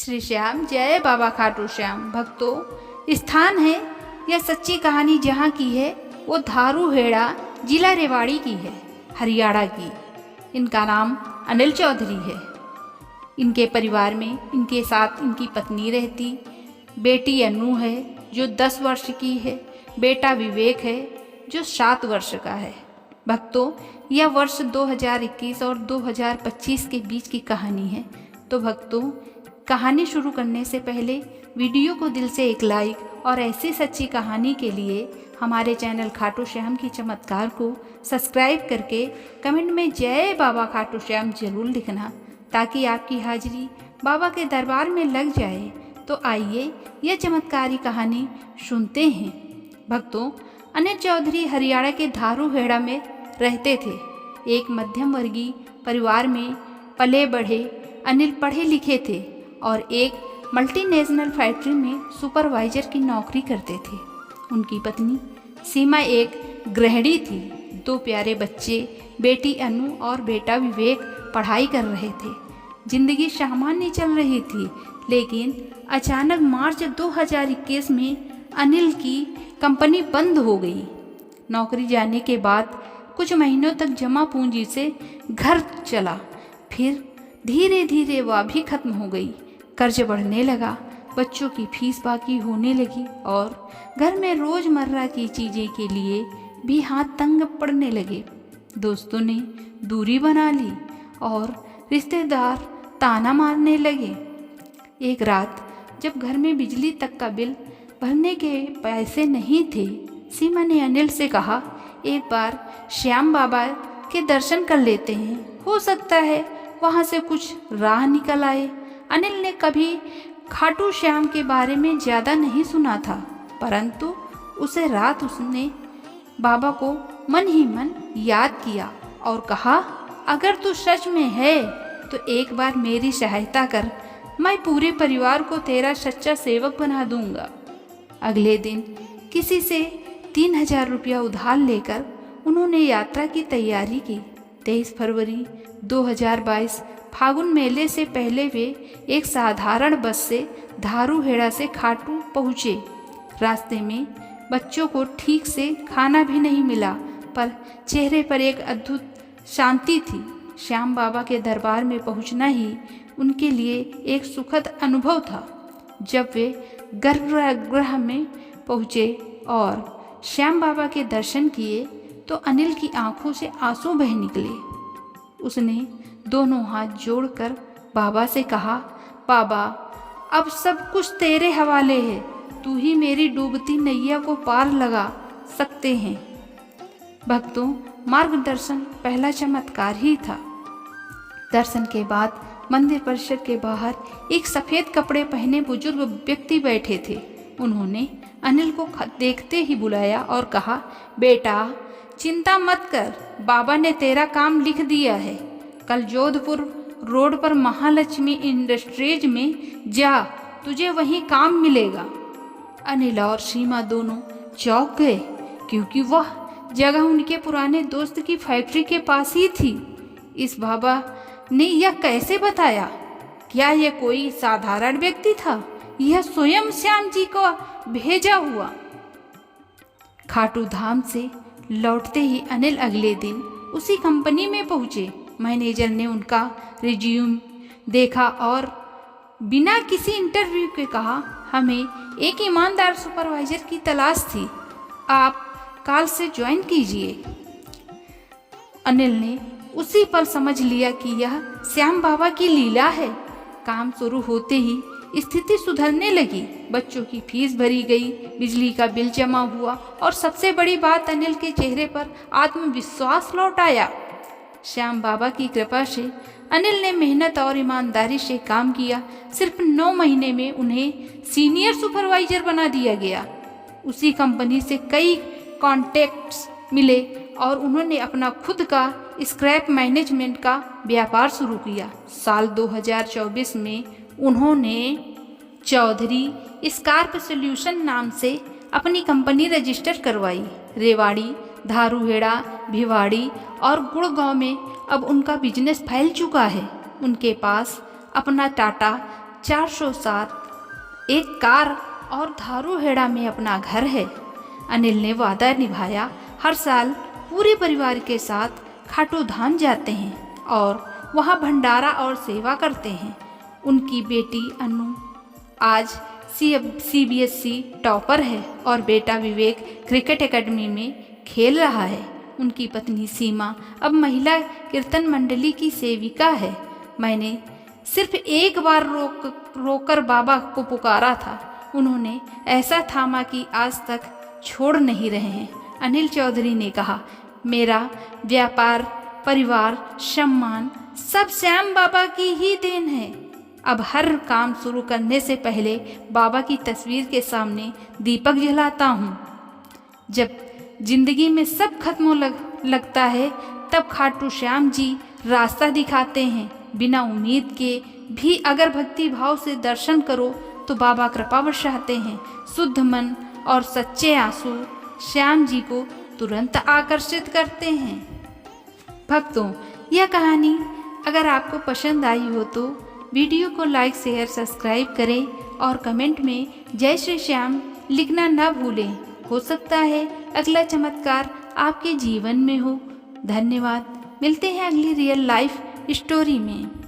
श्री श्याम जय बाबा खाटू श्याम। भक्तों, स्थान है यह सच्ची कहानी जहाँ की है वो धारूहेड़ा, जिला रेवाड़ी की है, हरियाणा की। इनका नाम अनिल चौधरी है। इनके परिवार में इनके साथ इनकी पत्नी रहती, बेटी अनु है जो 10 वर्ष की है, बेटा विवेक है जो 7 वर्ष का है। भक्तों, यह वर्ष 2021 और 2025 के बीच की कहानी है। तो भक्तों, कहानी शुरू करने से पहले वीडियो को दिल से एक लाइक और ऐसी सच्ची कहानी के लिए हमारे चैनल खाटू श्याम की चमत्कार को सब्सक्राइब करके कमेंट में जय बाबा खाटू श्याम जरूर लिखना, ताकि आपकी हाजिरी बाबा के दरबार में लग जाए। तो आइए यह चमत्कारी कहानी सुनते हैं। भक्तों, अनिल चौधरी हरियाणा के धारूहेड़ा में रहते थे। एक मध्यम वर्गीय परिवार में पले बढ़े अनिल पढ़े लिखे थे और एक मल्टीनेशनल फैक्ट्री में सुपरवाइजर की नौकरी करते थे। उनकी पत्नी सीमा एक गृहिणी थी। 2 प्यारे बच्चे, बेटी अनु और बेटा विवेक पढ़ाई कर रहे थे। जिंदगी सामान्य चल रही थी, लेकिन अचानक मार्च 2021 में अनिल की कंपनी बंद हो गई। नौकरी जाने के बाद कुछ महीनों तक जमा पूंजी से घर चला, फिर धीरे धीरे वह भी खत्म हो गई। कर्ज बढ़ने लगा, बच्चों की फीस बाकी होने लगी और घर में रोज़मर्रा की चीज़ें के लिए भी हाथ तंग पड़ने लगे। दोस्तों ने दूरी बना ली और रिश्तेदार ताना मारने लगे। एक रात जब घर में बिजली तक का बिल भरने के पैसे नहीं थे, सीमा ने अनिल से कहा, एक बार श्याम बाबा के दर्शन कर लेते हैं, हो सकता है वहाँ से कुछ राह निकल आए। अनिल ने कभी खाटू श्याम के बारे में ज़्यादा नहीं सुना था, परंतु उसे रात उसने बाबा को मन ही मन याद किया और कहा, अगर तू सच में है तो एक बार मेरी सहायता कर, मैं पूरे परिवार को तेरा सच्चा सेवक बना दूंगा। अगले दिन किसी से 3000 रुपया उधार लेकर उन्होंने यात्रा की तैयारी की। 23 फरवरी 2022 फागुन मेले से पहले वे एक साधारण बस से धारूहेड़ा से खाटू पहुँचे। रास्ते में बच्चों को ठीक से खाना भी नहीं मिला, पर चेहरे पर एक अद्भुत शांति थी। श्याम बाबा के दरबार में पहुँचना ही उनके लिए एक सुखद अनुभव था। जब वे गर्भगृह में पहुँचे और श्याम बाबा के दर्शन किए तो अनिल की आंखों से आंसू बह निकले। उसने दोनों हाथ जोड़कर बाबा से कहा, बाबा, अब सब कुछ तेरे हवाले है, तू ही मेरी डूबती नैया को पार लगा सकते हैं। भक्तों, मार्गदर्शन पहला चमत्कार ही था। दर्शन के बाद मंदिर परिसर के बाहर एक सफ़ेद कपड़े पहने बुजुर्ग व्यक्ति बैठे थे। उन्होंने अनिल को देखते ही बुलाया और कहा, बेटा, चिंता मत कर, बाबा ने तेरा काम लिख दिया है। कल जोधपुर रोड पर महालक्ष्मी इंडस्ट्रीज में जा, तुझे वहीं काम मिलेगा। अनिल और सीमा दोनों चौंक गए, क्योंकि वह जगह उनके पुराने दोस्त की फैक्ट्री के पास ही थी। इस बाबा ने यह कैसे बताया? क्या यह कोई साधारण व्यक्ति था? यह स्वयं श्याम जी को भेजा हुआ। खाटू धाम से लौटते ही अनिल अगले दिन उसी कंपनी में पहुँचे। मैनेजर ने उनका रिज्यूम देखा और बिना किसी इंटरव्यू के कहा, हमें एक ईमानदार सुपरवाइजर की तलाश थी, आप कल से ज्वाइन कीजिए। अनिल ने उसी पल समझ लिया कि यह श्याम बाबा की लीला है। काम शुरू होते ही स्थिति सुधरने लगी। बच्चों की फीस भरी गई, बिजली का बिल जमा हुआ और सबसे बड़ी बात, अनिल के चेहरे पर आत्मविश्वास लौट आया। श्याम बाबा की कृपा से अनिल ने मेहनत और ईमानदारी से काम किया। सिर्फ 9 महीने में उन्हें सीनियर सुपरवाइजर बना दिया गया। उसी कंपनी से कई कॉन्टैक्ट्स मिले और उन्होंने अपना खुद का स्क्रैप मैनेजमेंट का व्यापार शुरू किया। साल 2024 में उन्होंने चौधरी स्कार्प सॉल्यूशन नाम से अपनी कंपनी रजिस्टर करवाई। रेवाड़ी, धारूहेड़ा, भिवाड़ी और गुड़गांव में अब उनका बिजनेस फैल चुका है। उनके पास अपना टाटा 407 एक कार और धारूहेड़ा में अपना घर है। अनिल ने वादा निभाया, हर साल पूरे परिवार के साथ खाटू धाम जाते हैं और वहाँ भंडारा और सेवा करते हैं। उनकी बेटी अनु आज CBSE टॉपर है और बेटा विवेक क्रिकेट एकेडमी में खेल रहा है। उनकी पत्नी सीमा अब महिला कीर्तन मंडली की सेविका है। मैंने सिर्फ एक बार रोकर बाबा को पुकारा था, उन्होंने ऐसा थामा कि आज तक छोड़ नहीं रहे हैं। अनिल चौधरी ने कहा, मेरा व्यापार, परिवार, सम्मान सब श्याम बाबा की ही देन है। अब हर काम शुरू करने से पहले बाबा की तस्वीर के सामने दीपक जलाता हूँ। जब जिंदगी में सब खत्म लगता है तब खाटू श्याम जी रास्ता दिखाते हैं। बिना उम्मीद के भी अगर भक्ति भाव से दर्शन करो तो बाबा कृपा बरसाते हैं। शुद्ध मन और सच्चे आंसू श्याम जी को तुरंत आकर्षित करते हैं। भक्तों, यह कहानी अगर आपको पसंद आई हो तो वीडियो को लाइक, शेयर, सब्सक्राइब करें और कमेंट में जय श्री श्याम लिखना न भूलें। हो सकता है अगला चमत्कार आपके जीवन में हो। धन्यवाद। मिलते हैं अगली रियल लाइफ स्टोरी में।